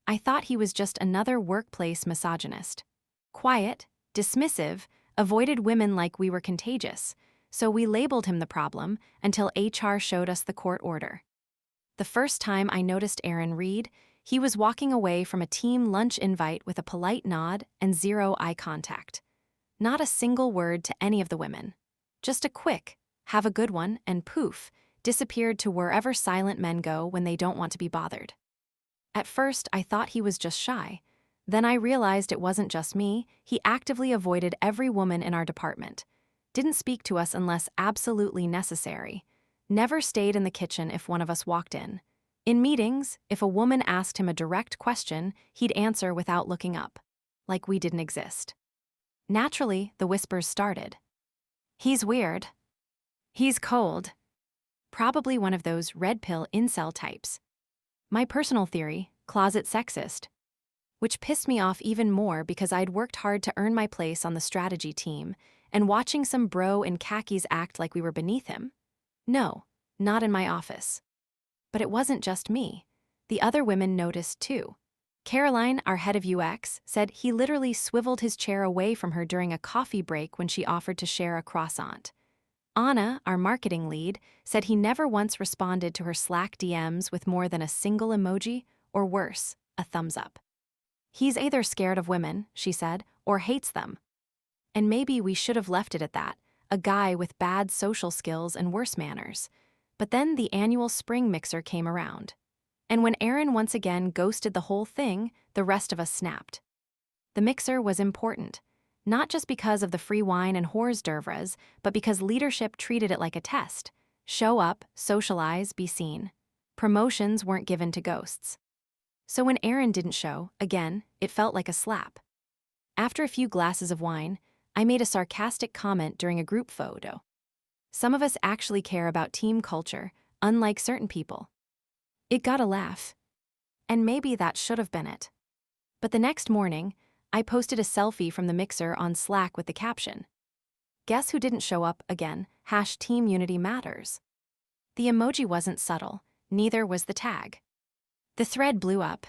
I thought he was just another workplace misogynist. Quiet, dismissive, avoided women like we were contagious, so we labeled him the problem until HR showed us the court order. The first time I noticed Aaron Reed, he was walking away from a team lunch invite with a polite nod and zero eye contact. Not a single word to any of the women. Just a quick, "have a good one," and poof, disappeared to wherever silent men go when they don't want to be bothered. At first, I thought he was just shy. Then I realized it wasn't just me. He actively avoided every woman in our department. Didn't speak to us unless absolutely necessary. Never stayed in the kitchen if one of us walked in. In meetings, if a woman asked him a direct question, he'd answer without looking up, like we didn't exist. Naturally, the whispers started. "He's weird. He's cold." Probably one of those red pill incel types. My personal theory, closet sexist. Which pissed me off even more because I'd worked hard to earn my place on the strategy team, and watching some bro in khakis act like we were beneath him? No, not in my office. But it wasn't just me. The other women noticed too. Caroline, our head of UX, said he literally swiveled his chair away from her during a coffee break when she offered to share a croissant. Anna, our marketing lead, said he never once responded to her Slack DMs with more than a single emoji, or worse, a thumbs up. "He's either scared of women," she said, "or hates them." And maybe we should have left it at that, a guy with bad social skills and worse manners. But then the annual spring mixer came around. And when Aaron once again ghosted the whole thing, the rest of us snapped. The mixer was important, not just because of the free wine and hors d'oeuvres, but because leadership treated it like a test. Show up, socialize, be seen. Promotions weren't given to ghosts. So when Aaron didn't show, again, it felt like a slap. After a few glasses of wine, I made a sarcastic comment during a group photo. Some of us actually care about team culture, unlike certain people. It got a laugh. And maybe that should have been it. But the next morning, I posted a selfie from the mixer on Slack with the caption, "Guess who didn't show up again? #Team Unity Matters." The emoji wasn't subtle, neither was the tag. The thread blew up.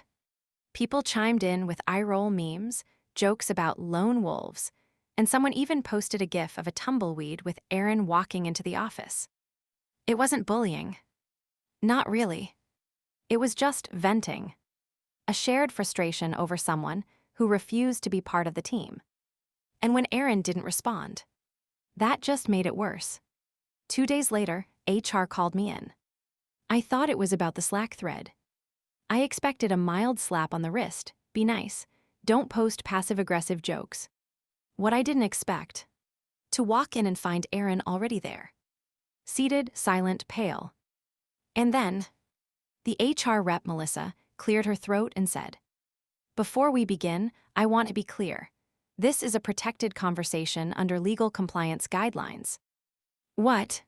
People chimed in with eye-roll memes, jokes about lone wolves, and someone even posted a gif of a tumbleweed with Aaron walking into the office. It wasn't bullying. Not really. It was just venting. A shared frustration over someone who refused to be part of the team. And when Aaron didn't respond, that just made it worse. 2 days later, HR called me in. I thought it was about the Slack thread. I expected a mild slap on the wrist, be nice, don't post passive-aggressive jokes. What I didn't expect, to walk in and find Aaron already there. Seated, silent, pale. And then, the HR rep, Melissa, cleared her throat and said, "Before we begin, I want to be clear. This is a protected conversation under legal compliance guidelines." What?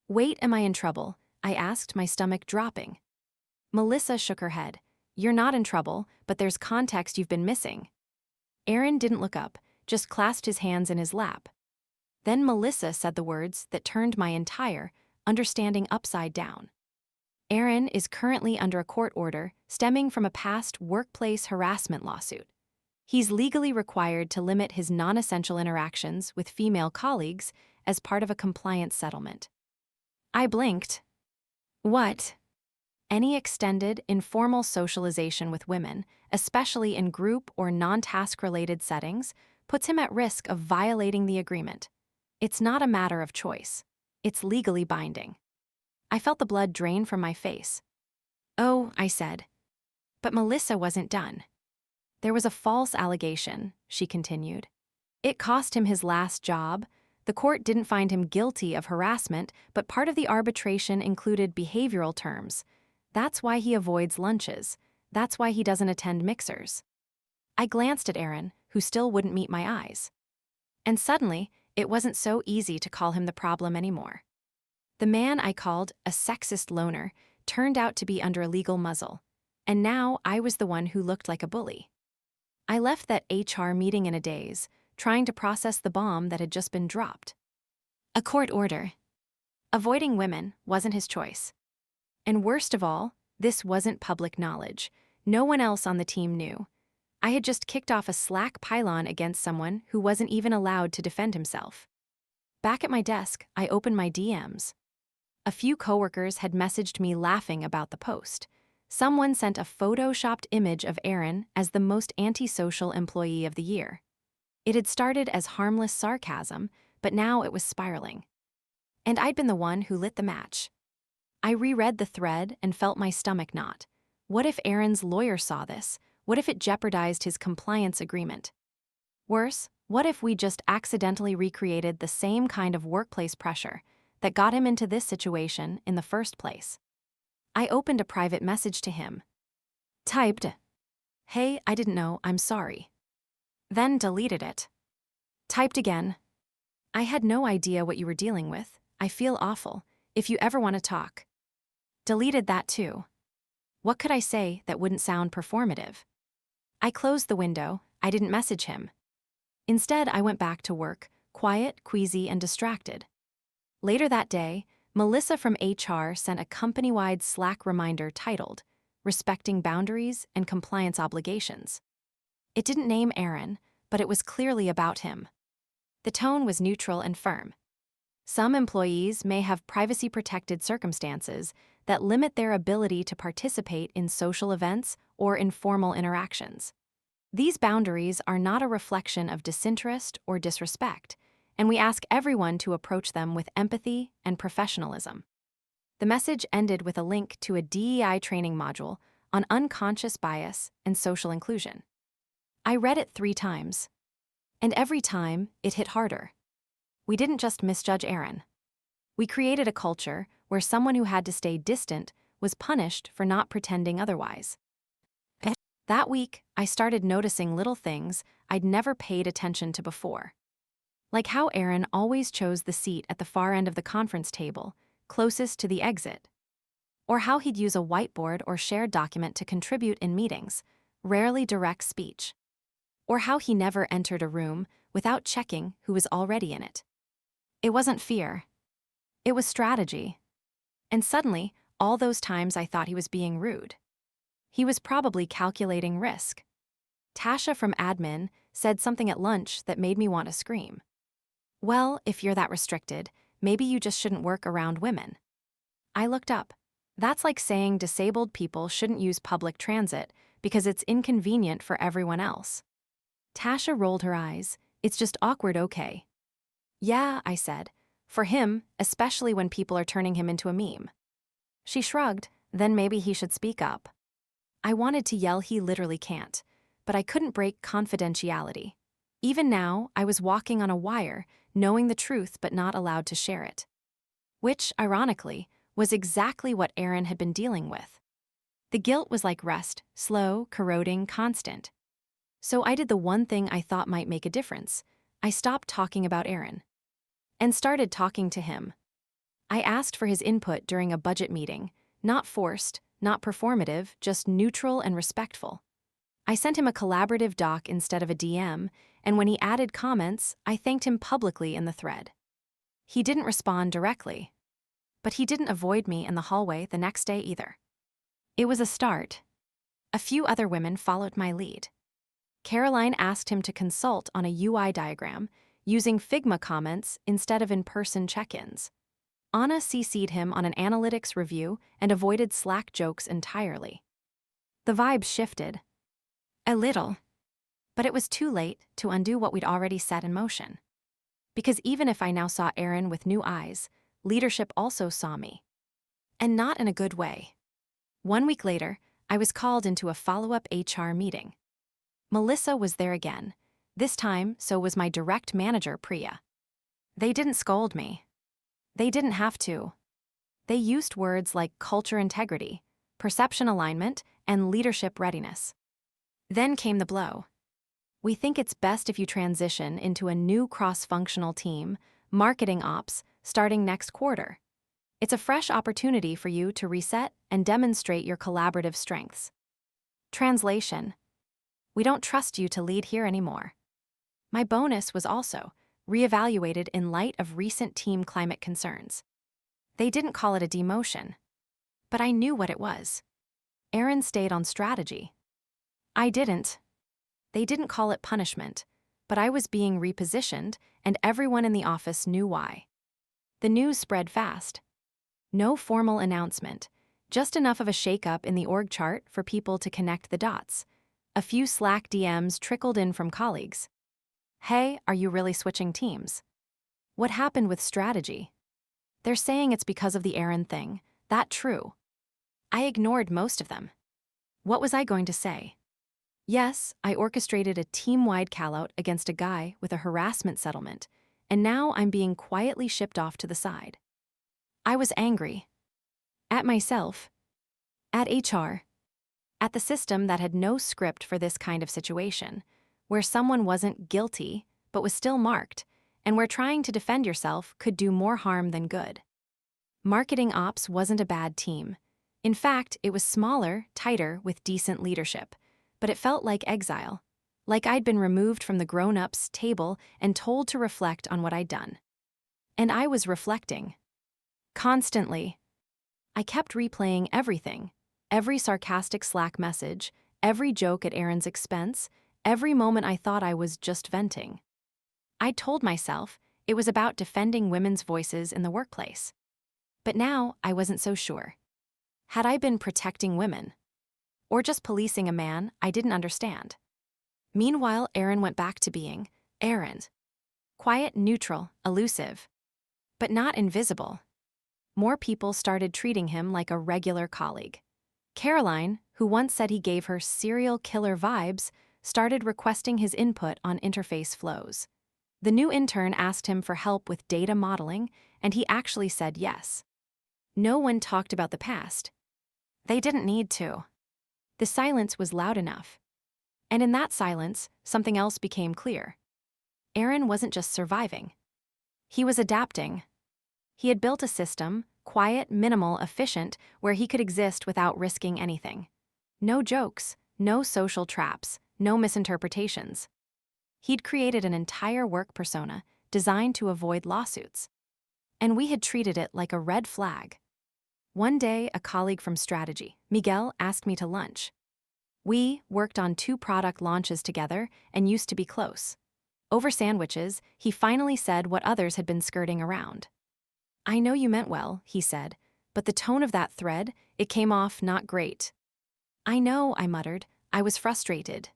Wait, am I in trouble? I asked, my stomach dropping. Melissa shook her head. "You're not in trouble, but there's context you've been missing." Aaron didn't look up, just clasped his hands in his lap. Then Melissa said the words that turned my entire understanding upside down. Aaron is currently under a court order stemming from a past workplace harassment lawsuit. He's legally required to limit his non-essential interactions with female colleagues as part of a compliance settlement. I blinked. What? Any extended, informal socialization with women, especially in group or non-task-related settings, puts him at risk of violating the agreement. It's not a matter of choice. It's legally binding. I felt the blood drain from my face. "Oh," I said. But Melissa wasn't done. "There was a false allegation," she continued. "It cost him his last job. The court didn't find him guilty of harassment, but part of the arbitration included behavioral terms. That's why he avoids lunches. That's why he doesn't attend mixers." I glanced at Aaron, who still wouldn't meet my eyes. And suddenly, it wasn't so easy to call him the problem anymore. The man I called a sexist loner turned out to be under a legal muzzle, and now I was the one who looked like a bully. I left that HR meeting in a daze, trying to process the bomb that had just been dropped. A court order. Avoiding women wasn't his choice. And worst of all, this wasn't public knowledge. No one else on the team knew. I had just kicked off a Slack pylon against someone who wasn't even allowed to defend himself. Back at my desk, I opened my DMs. A few coworkers had messaged me laughing about the post. Someone sent a photoshopped image of Aaron as the most antisocial employee of the year. It had started as harmless sarcasm, but now it was spiraling. And I'd been the one who lit the match. I reread the thread and felt my stomach knot. What if Aaron's lawyer saw this? What if it jeopardized his compliance agreement? Worse, what if we just accidentally recreated the same kind of workplace pressure that got him into this situation in the first place? I opened a private message to him. Typed, "Hey, I didn't know, I'm sorry." Then deleted it. Typed again. "I had no idea what you were dealing with. I feel awful. If you ever want to talk." Deleted that too. What could I say that wouldn't sound performative? I closed the window. I didn't message him. Instead, I went back to work, quiet, queasy, and distracted. Later that day, Melissa from HR sent a company-wide Slack reminder titled, "Respecting Boundaries and Compliance Obligations." It didn't name Aaron, but it was clearly about him. The tone was neutral and firm. Some employees may have privacy-protected circumstances that limit their ability to participate in social events or informal interactions. These boundaries are not a reflection of disinterest or disrespect, and we ask everyone to approach them with empathy and professionalism. The message ended with a link to a DEI training module on unconscious bias and social inclusion. I read it 3 times, and every time it hit harder. We didn't just misjudge Aaron. We created a culture where someone who had to stay distant was punished for not pretending otherwise. That week, I started noticing little things I'd never paid attention to before. Like how Aaron always chose the seat at the far end of the conference table, closest to the exit. Or how he'd use a whiteboard or shared document to contribute in meetings, rarely direct speech. Or how he never entered a room without checking who was already in it. It wasn't fear. It was strategy. And suddenly, all those times I thought he was being rude. He was probably calculating risk. Tasha from admin said something at lunch that made me want to scream. Well, if you're that restricted, maybe you just shouldn't work around women. I looked up. That's like saying disabled people shouldn't use public transit because it's inconvenient for everyone else. Tasha rolled her eyes. It's just awkward, okay? Yeah, I said. For him, especially when people are turning him into a meme. She shrugged, then maybe he should speak up. I wanted to yell he literally can't, but I couldn't break confidentiality. Even now, I was walking on a wire, knowing the truth but not allowed to share it. Which, ironically, was exactly what Aaron had been dealing with. The guilt was like rust, slow, corroding, constant. So I did the one thing I thought might make a difference. I stopped talking about Aaron. And started talking to him. I asked for his input during a budget meeting, not forced, not performative, just neutral and respectful. I sent him a collaborative doc instead of a DM, and when he added comments, I thanked him publicly in the thread. He didn't respond directly. But he didn't avoid me in the hallway the next day either. It was a start. A few other women followed my lead. Caroline asked him to consult on a UI diagram, using Figma comments instead of in-person check-ins. Anna CC'd him on an analytics review and avoided Slack jokes entirely. The vibe shifted. A little. But it was too late to undo what we'd already set in motion. Because even if I now saw Aaron with new eyes, leadership also saw me. And not in a good way. 1 week later, I was called into a follow-up HR meeting. Melissa was there again. This time, so was my direct manager, Priya. They didn't scold me. They didn't have to. They used words like culture integrity, perception alignment, and leadership readiness. Then came the blow. We think it's best if you transition into a new cross-functional team, marketing ops, starting next quarter. It's a fresh opportunity for you to reset and demonstrate your collaborative strengths. Translation: we don't trust you to lead here anymore. My bonus was also reevaluated in light of recent team climate concerns. They didn't call it a demotion, but I knew what it was. Aaron stayed on strategy. I didn't. They didn't call it punishment, but I was being repositioned, and everyone in the office knew why. The news spread fast. No formal announcement, just enough of a shakeup in the org chart for people to connect the dots. A few Slack DMs trickled in from colleagues. Hey, are you really switching teams? What happened with strategy? They're saying it's because of the Aaron thing. That true? I ignored most of them. What was I going to say? Yes, I orchestrated a team-wide call-out against a guy with a harassment settlement, and now I'm being quietly shipped off to the side. I was angry. At myself. At HR. At the system that had no script for this kind of situation, where someone wasn't guilty but was still marked, and where trying to defend yourself could do more harm than good. Marketing ops wasn't a bad team. In fact, it was smaller, tighter, with decent leadership. But it felt like exile, like I'd been removed from the grown-ups' table and told to reflect on what I'd done. And I was reflecting. Constantly. I kept replaying everything, every sarcastic Slack message, every joke at Aaron's expense, every moment I thought I was just venting. I'd told myself it was about defending women's voices in the workplace. But now I wasn't so sure. Had I been protecting women? Or just policing a man I didn't understand? Meanwhile, Aaron went back to being Aaron. Quiet, neutral, elusive. But not invisible. More people started treating him like a regular colleague. Caroline, who once said he gave her serial killer vibes, started requesting his input on interface flows. The new intern asked him for help with data modeling, and he actually said yes. No one talked about the past. They didn't need to. The silence was loud enough. And in that silence, something else became clear. Aaron wasn't just surviving. He was adapting. He had built a system, quiet, minimal, efficient, where he could exist without risking anything. No jokes, no social traps, no misinterpretations. He'd created an entire work persona designed to avoid lawsuits. And we had treated it like a red flag. One day, a colleague from strategy, Miguel, asked me to lunch. We worked on 2 product launches together and used to be close. Over sandwiches, he finally said what others had been skirting around. I know you meant well, he said, but the tone of that thread, it came off not great. I know, I muttered. I was frustrated.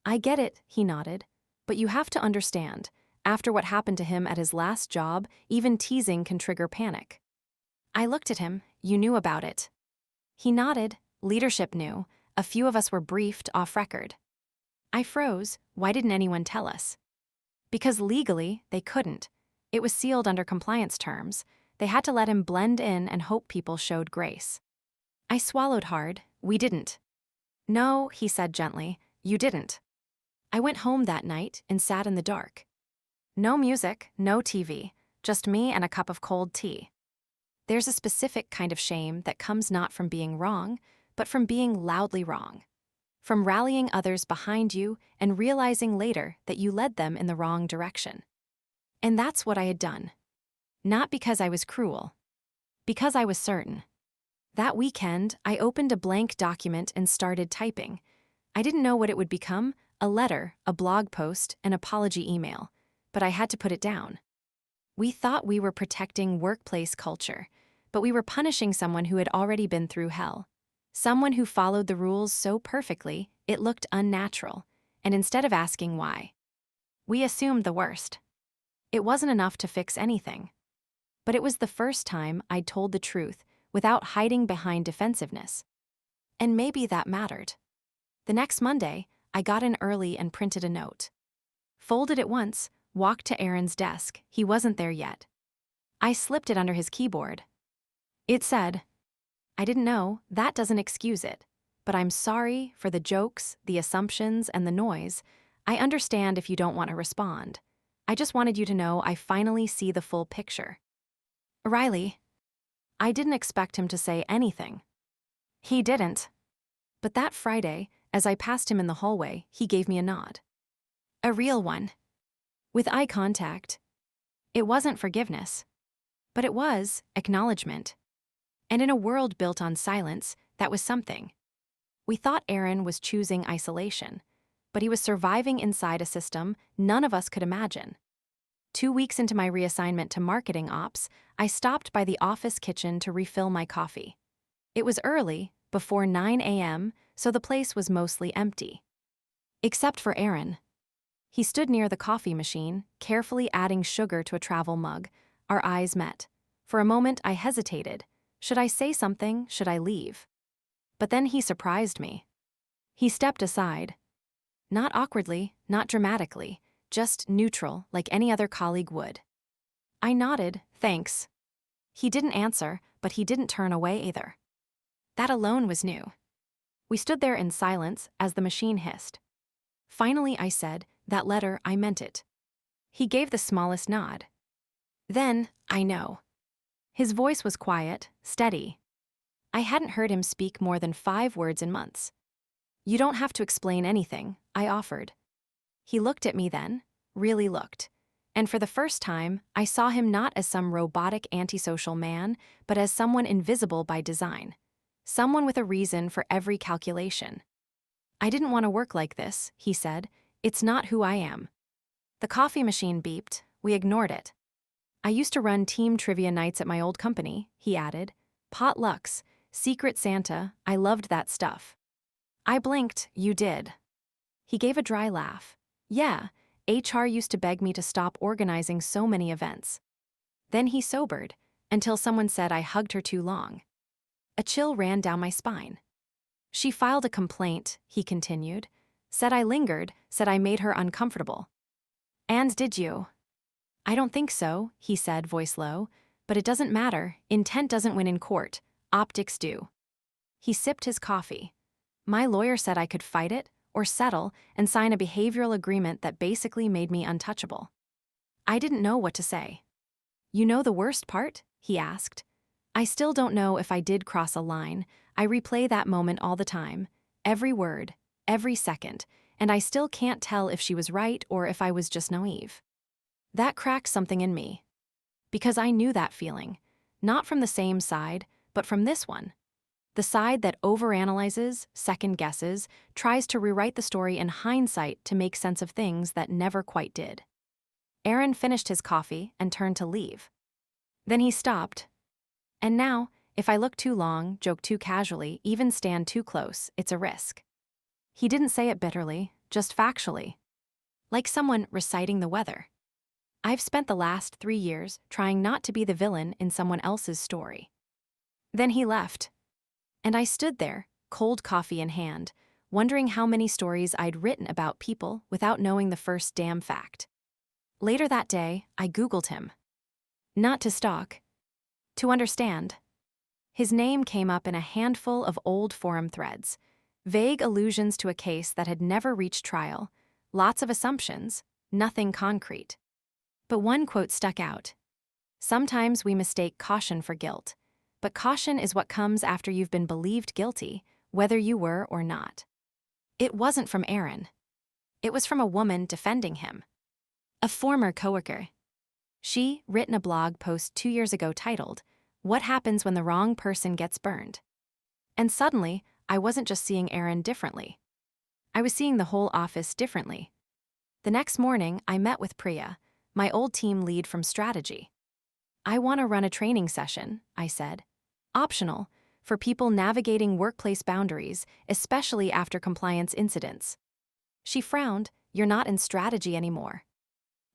I get it, he nodded. But you have to understand, after what happened to him at his last job, even teasing can trigger panic. I looked at him. You knew about it. He nodded. Leadership knew. A few of us were briefed off record. I froze. Why didn't anyone tell us? Because legally, they couldn't. It was sealed under compliance terms. They had to let him blend in and hope people showed grace. I swallowed hard. We didn't. No, he said gently. You didn't. I went home that night and sat in the dark. No music, no TV, just me and a cup of cold tea. There's a specific kind of shame that comes not from being wrong, but from being loudly wrong. From rallying others behind you and realizing later that you led them in the wrong direction. And that's what I had done. Not because I was cruel. Because I was certain. That weekend, I opened a blank document and started typing. I didn't know what it would become, a letter, a blog post, an apology email, but I had to put it down. We thought we were protecting workplace culture, but we were punishing someone who had already been through hell. Someone who followed the rules so perfectly, it looked unnatural, and instead of asking why, we assumed the worst. It wasn't enough to fix anything. But it was the first time I'd told the truth without hiding behind defensiveness. And maybe that mattered. The next Monday, I got in early and printed a note. Folded it once, walked to Aaron's desk. He wasn't there yet. I slipped it under his keyboard. It said, I didn't know, that doesn't excuse it, but I'm sorry for the jokes, the assumptions, and the noise. I understand if you don't want to respond. I just wanted you to know I finally see the full picture. Riley. I didn't expect him to say anything. He didn't. But that Friday, as I passed him in the hallway, he gave me a nod. A real one. With eye contact. It wasn't forgiveness. But it was acknowledgement. And in a world built on silence, that was something. We thought Aaron was choosing isolation, but he was surviving inside a system none of us could imagine. 2 weeks into my reassignment to marketing ops, I stopped by the office kitchen to refill my coffee. It was early, before 9 a.m., so the place was mostly empty. Except for Aaron. He stood near the coffee machine, carefully adding sugar to a travel mug. Our eyes met. For a moment, I hesitated. Should I say something? Should I leave? But then he surprised me. He stepped aside. Not awkwardly, not dramatically, just neutral, like any other colleague would. I nodded, thanks. He didn't answer, but he didn't turn away either. That alone was new. We stood there in silence as the machine hissed. Finally, I said, "That letter, I meant it." He gave the smallest nod. Then, "I know." His voice was quiet, steady. I hadn't heard him speak more than 5 words in months. "You don't have to explain anything," I offered. He looked at me then, really looked. And for the first time, I saw him not as some robotic antisocial man, but as someone invisible by design. Someone with a reason for every calculation. "I didn't want to work like this," he said. "It's not who I am." The coffee machine beeped. We ignored it. "I used to run team trivia nights at my old company," he added. "Potlucks, Secret Santa, I loved that stuff." I blinked. "You did." He gave a dry laugh. "Yeah, HR used to beg me to stop organizing so many events." Then he sobered, until someone said I hugged her too long. A chill ran down my spine. "She filed a complaint," he continued. "Said I lingered, said I made her uncomfortable." "And did you?" "I don't think so," he said, voice low. "But it doesn't matter. Intent doesn't win in court. Optics do." He sipped his coffee. "My lawyer said I could fight it, or settle, and sign a behavioral agreement that basically made me untouchable." I didn't know what to say. "You know the worst part?" he asked. I still don't know if I did cross a line. I replay that moment all the time, every word, every second, and I still can't tell if she was right or if I was just naive. That cracked something in me. Because I knew that feeling, not from the same side, but from this one. The side that overanalyzes, second-guesses, tries to rewrite the story in hindsight to make sense of things that never quite did. Aaron finished his coffee and turned to leave. Then he stopped. "And now, if I look too long, joke too casually, even stand too close, it's a risk." He didn't say it bitterly, just factually. Like someone reciting the weather. I've spent the last 3 years trying not to be the villain in someone else's story. Then he left. And I stood there, cold coffee in hand, wondering how many stories I'd written about people without knowing the first damn fact. Later that day, I Googled him. Not to stalk. To understand. His name came up in a handful of old forum threads. Vague allusions to a case that had never reached trial. Lots of assumptions, nothing concrete. But one quote stuck out. "Sometimes we mistake caution for guilt. But caution is what comes after you've been believed guilty, whether you were or not." It wasn't from Aaron. It was from a woman defending him. A former coworker. She written a blog post 2 years ago titled, "What Happens When the Wrong Person Gets Burned?" And suddenly, I wasn't just seeing Aaron differently. I was seeing the whole office differently. The next morning, I met with Priya, my old team lead from strategy. "I want to run a training session," I said. "Optional, for people navigating workplace boundaries, especially after compliance incidents." She frowned. "You're not in strategy anymore."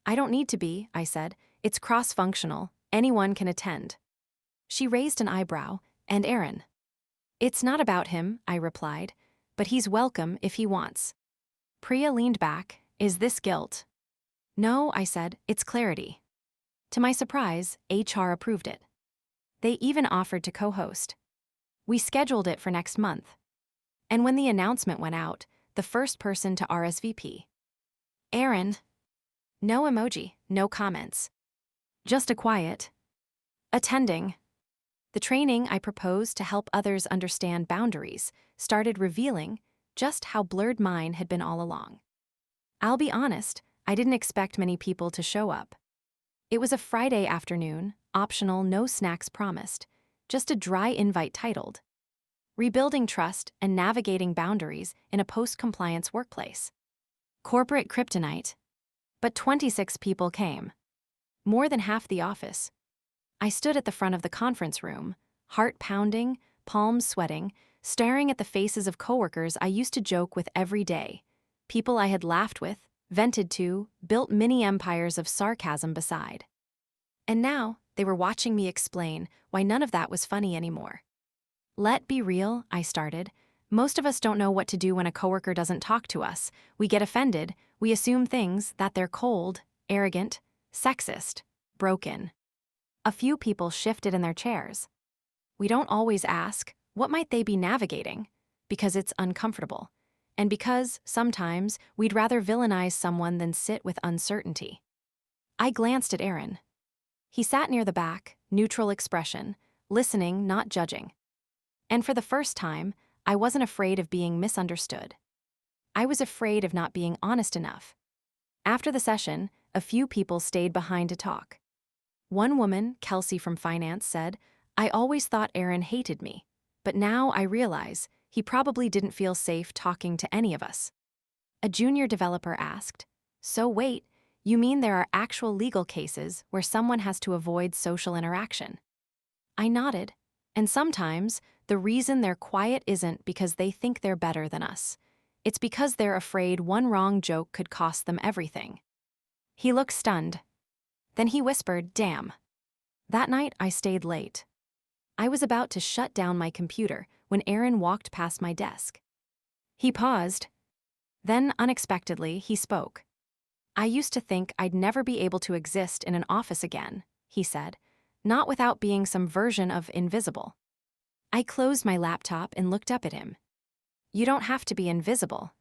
"I don't need to be," I said. "It's cross-functional. Anyone can attend." She raised an eyebrow. "And Aaron?" "It's not about him," I replied, "but he's welcome if he wants." Priya leaned back. "Is this guilt?" "No," I said, "it's clarity." To my surprise, HR approved it. They even offered to co-host. We scheduled it for next month. And when the announcement went out, the first person to RSVP. Aaron. No emoji, no comments. Just a quiet. Attending. The training I proposed to help others understand boundaries started revealing just how blurred mine had been all along. I'll be honest, I didn't expect many people to show up. It was a Friday afternoon, optional, no snacks promised, just a dry invite titled, rebuilding trust and navigating boundaries in a post-compliance workplace. Corporate kryptonite. But 26 people came. More than half the office. I stood at the front of the conference room, heart pounding, palms sweating, staring at the faces of coworkers I used to joke with every day, people I had laughed with, vented to, built mini empires of sarcasm beside. And now, they were watching me explain why none of that was funny anymore. Let's be real, I started. Most of us don't know what to do when a coworker doesn't talk to us. We get offended, we assume things that they're cold, arrogant, sexist, broken. A few people shifted in their chairs. We don't always ask, what might they be navigating? Because it's uncomfortable. And because, sometimes, we'd rather villainize someone than sit with uncertainty. I glanced at Aaron. He sat near the back, neutral expression, listening, not judging. And for the first time, I wasn't afraid of being misunderstood. I was afraid of not being honest enough. After the session, a few people stayed behind to talk. One woman, Kelsey from finance, said, "I always thought Aaron hated me, but now I realize he probably didn't feel safe talking to any of us." A junior developer asked, "So wait, you mean there are actual legal cases where someone has to avoid social interaction?" I nodded, and sometimes the reason they're quiet isn't because they think they're better than us. It's because they're afraid one wrong joke could cost them everything. He looked stunned. Then he whispered, "Damn." That night, I stayed late. I was about to shut down my computer when Aaron walked past my desk. He paused. Then, unexpectedly, he spoke. "I used to think I'd never be able to exist in an office again," he said, "not without being some version of invisible." I closed my laptop and looked up at him. "You don't have to be invisible."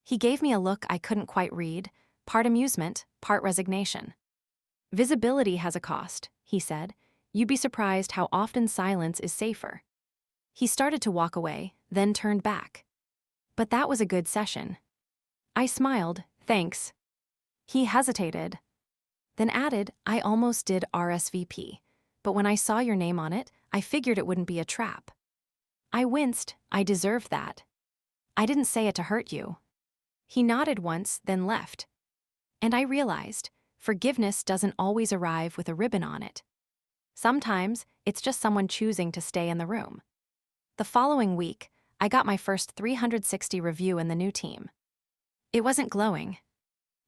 He gave me a look I couldn't quite read, part amusement, part resignation. "Visibility has a cost," he said. "You'd be surprised how often silence is safer." He started to walk away, then turned back. "But that was a good session." I smiled, "Thanks." He hesitated, then added, "I almost did RSVP, but when I saw your name on it, I figured it wouldn't be a trap." I winced. I deserved that. "I didn't say it to hurt you." He nodded once, then left. And I realized, forgiveness doesn't always arrive with a ribbon on it. Sometimes, it's just someone choosing to stay in the room. The following week, I got my first 360 review in the new team. It wasn't glowing.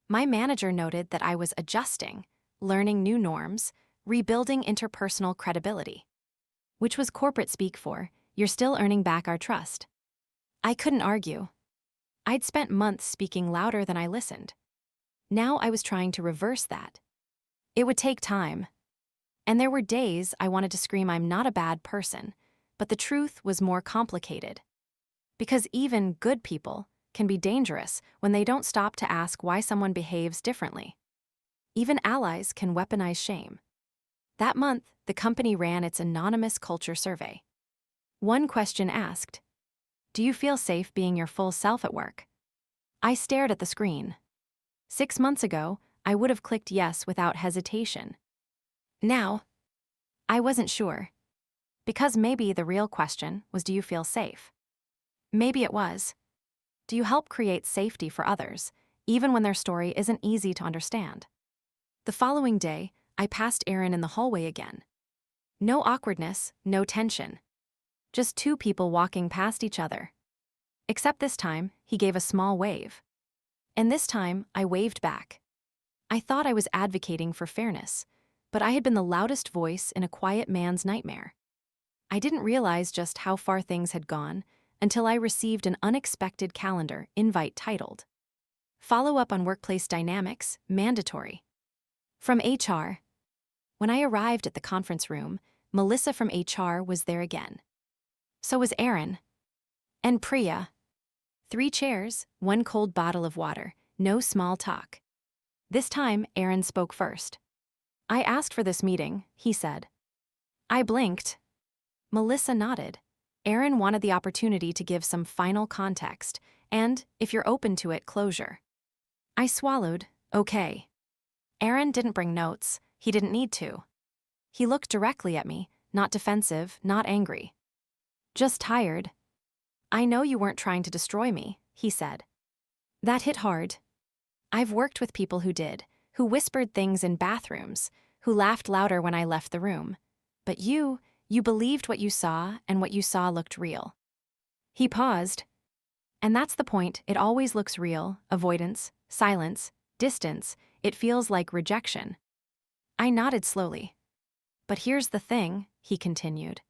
My manager noted that I was adjusting, learning new norms, rebuilding interpersonal credibility. Which was corporate speak for, "You're still earning back our trust." I couldn't argue. I'd spent months speaking louder than I listened. Now I was trying to reverse that. It would take time. And there were days I wanted to scream I'm not a bad person, but the truth was more complicated. Because even good people can be dangerous when they don't stop to ask why someone behaves differently. Even allies can weaponize shame. That month, the company ran its anonymous culture survey. One question asked, "Do you feel safe being your full self at work?" I stared at the screen. 6 months ago, I would have clicked yes without hesitation. Now, I wasn't sure. Because maybe the real question was, do you feel safe? Maybe it was, do you help create safety for others, even when their story isn't easy to understand? The following day, I passed Aaron in the hallway again. No awkwardness, no tension. Just two people walking past each other. Except this time, he gave a small wave. And this time, I waved back. I thought I was advocating for fairness, but I had been the loudest voice in a quiet man's nightmare. I didn't realize just how far things had gone until I received an unexpected calendar invite titled, "Follow up on workplace dynamics, mandatory." From HR. When I arrived at the conference room, Melissa from HR was there again. So was Aaron. And Priya. 3 chairs, 1 cold bottle of water, no small talk. This time, Aaron spoke first. "I asked for this meeting," he said. I blinked. Melissa nodded. Aaron wanted the opportunity to give some final context, and, if you're open to it, closure. I swallowed, okay. Aaron didn't bring notes, he didn't need to. He looked directly at me, not defensive, not angry. Just tired, I know you weren't trying to destroy me, he said. That hit hard. I've worked with people who did, who whispered things in bathrooms, who laughed louder when I left the room. But you believed what you saw, and what you saw looked real. He paused. And that's the point, it always looks real: avoidance, silence, distance. It feels like rejection. I nodded slowly. But here's the thing, he continued.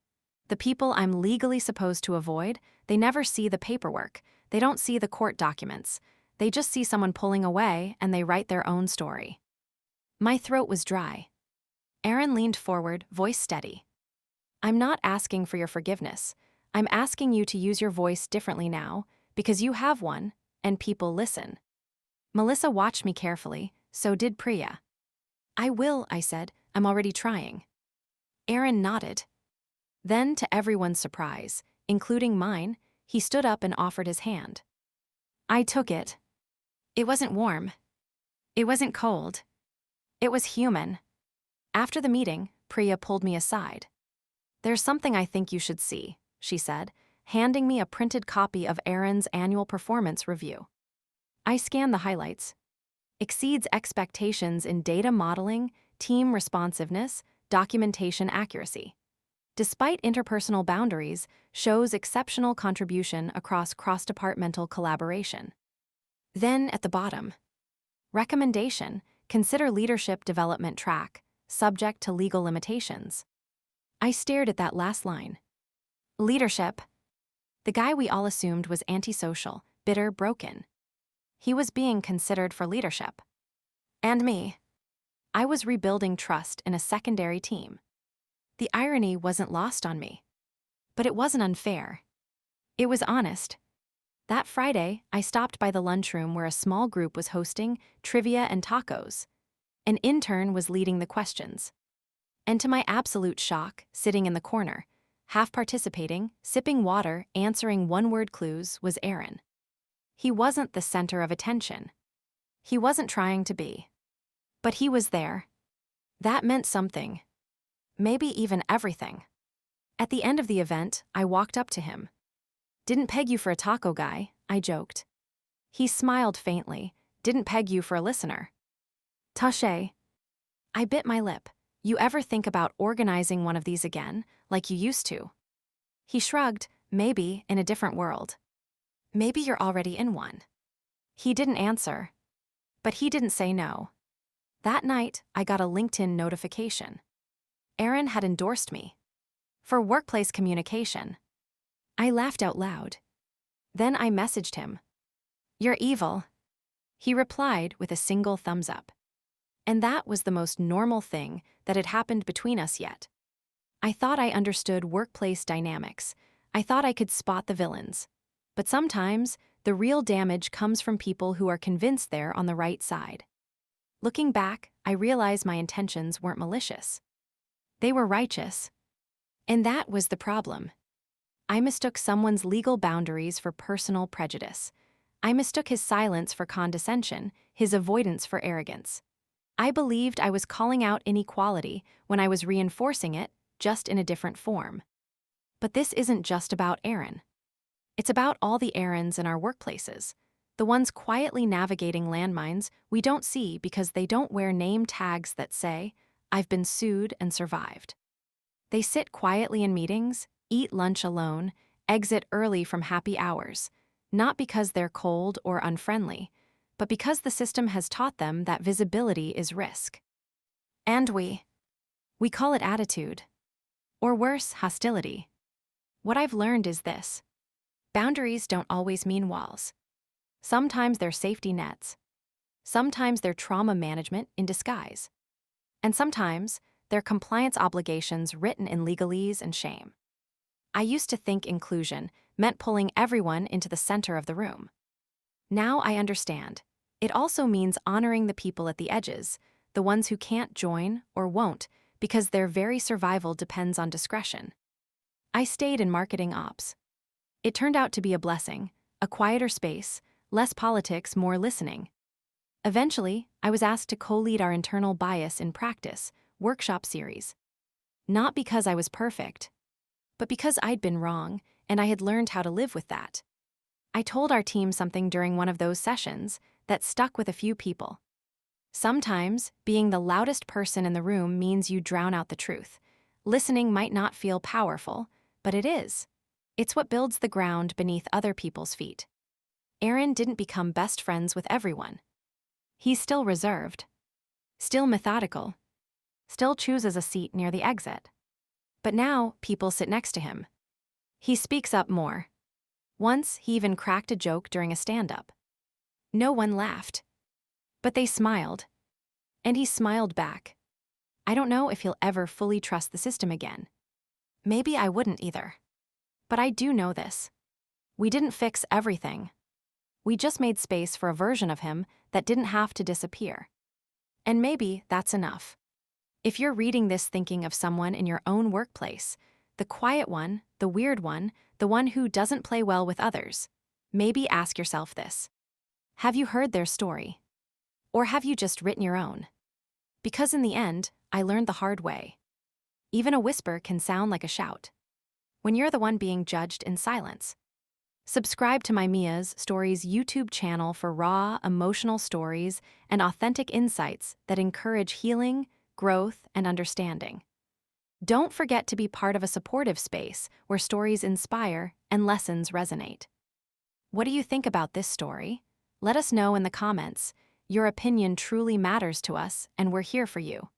The people I'm legally supposed to avoid, they never see the paperwork. They don't see the court documents. They just see someone pulling away, and they write their own story. My throat was dry. Aaron leaned forward, voice steady. I'm not asking for your forgiveness. I'm asking you to use your voice differently now, because you have one, and people listen. Melissa watched me carefully, so did Priya. I will, I said. I'm already trying. Aaron nodded. Then, to everyone's surprise, including mine, he stood up and offered his hand. I took it. It wasn't warm. It wasn't cold. It was human. After the meeting, Priya pulled me aside. There's something I think you should see, she said, handing me a printed copy of Aaron's annual performance review. I scanned the highlights. Exceeds expectations in data modeling, team responsiveness, documentation accuracy. Despite interpersonal boundaries, shows exceptional contribution across cross-departmental collaboration. Then, at the bottom, recommendation: consider leadership development track, subject to legal limitations. I stared at that last line. Leadership. The guy we all assumed was antisocial, bitter, broken. He was being considered for leadership. And me. I was rebuilding trust in a secondary team. The irony wasn't lost on me. But it wasn't unfair. It was honest. That Friday, I stopped by the lunchroom where a small group was hosting trivia and tacos. An intern was leading the questions. And to my absolute shock, sitting in the corner, half participating, sipping water, answering one-word clues, was Aaron. He wasn't the center of attention. He wasn't trying to be. But he was there. That meant something. Maybe even everything. At the end of the event, I walked up to him. Didn't peg you for a taco guy, I joked. He smiled faintly. Didn't peg you for a listener. Touché. I bit my lip. You ever think about organizing one of these again, like you used to? He shrugged. Maybe, in a different world. Maybe you're already in one. He didn't answer. But he didn't say no. That night, I got a LinkedIn notification. Aaron had endorsed me. For workplace communication. I laughed out loud. Then I messaged him. You're evil. He replied with a single thumbs up. And that was the most normal thing that had happened between us yet. I thought I understood workplace dynamics. I thought I could spot the villains. But sometimes, the real damage comes from people who are convinced they're on the right side. Looking back, I realized my intentions weren't malicious. They were righteous. And that was the problem. I mistook someone's legal boundaries for personal prejudice. I mistook his silence for condescension, his avoidance for arrogance. I believed I was calling out inequality when I was reinforcing it, just in a different form. But this isn't just about Aaron. It's about all the Aarons in our workplaces, the ones quietly navigating landmines we don't see because they don't wear name tags that say, I've been sued and survived. They sit quietly in meetings, eat lunch alone, exit early from happy hours, not because they're cold or unfriendly, but because the system has taught them that visibility is risk. And we call it attitude. Or worse, hostility. What I've learned is this. Boundaries don't always mean walls. Sometimes they're safety nets. Sometimes they're trauma management in disguise. And sometimes they're compliance obligations written in legalese and shame. I used to think inclusion meant pulling everyone into the center of the room. Now I understand. It also means honoring the people at the edges, the ones who can't join or won't because their very survival depends on discretion. I stayed in marketing ops. It turned out to be a blessing, a quieter space, less politics, more listening. Eventually, I was asked to co-lead our internal bias in practice workshop series. Not because I was perfect, but because I'd been wrong, and I had learned how to live with that. I told our team something during one of those sessions that stuck with a few people. Sometimes, being the loudest person in the room means you drown out the truth. Listening might not feel powerful, but it is. It's what builds the ground beneath other people's feet. Aaron didn't become best friends with everyone. He's still reserved, still methodical, still chooses a seat near the exit. But now, people sit next to him. He speaks up more. Once, he even cracked a joke during a stand-up. No one laughed. But they smiled. And he smiled back. I don't know if he'll ever fully trust the system again. Maybe I wouldn't either. But I do know this. We didn't fix everything. We just made space for a version of him that didn't have to disappear. And maybe that's enough. If you're reading this thinking of someone in your own workplace, the quiet one, the weird one, the one who doesn't play well with others, maybe ask yourself this. Have you heard their story? Or have you just written your own? Because in the end, I learned the hard way. Even a whisper can sound like a shout. When you're the one being judged in silence. Subscribe to my Mia's Stories YouTube channel for raw, emotional stories and authentic insights that encourage healing, growth, and understanding. Don't forget to be part of a supportive space where stories inspire and lessons resonate. What do you think about this story? Let us know in the comments. Your opinion truly matters to us, and we're here for you.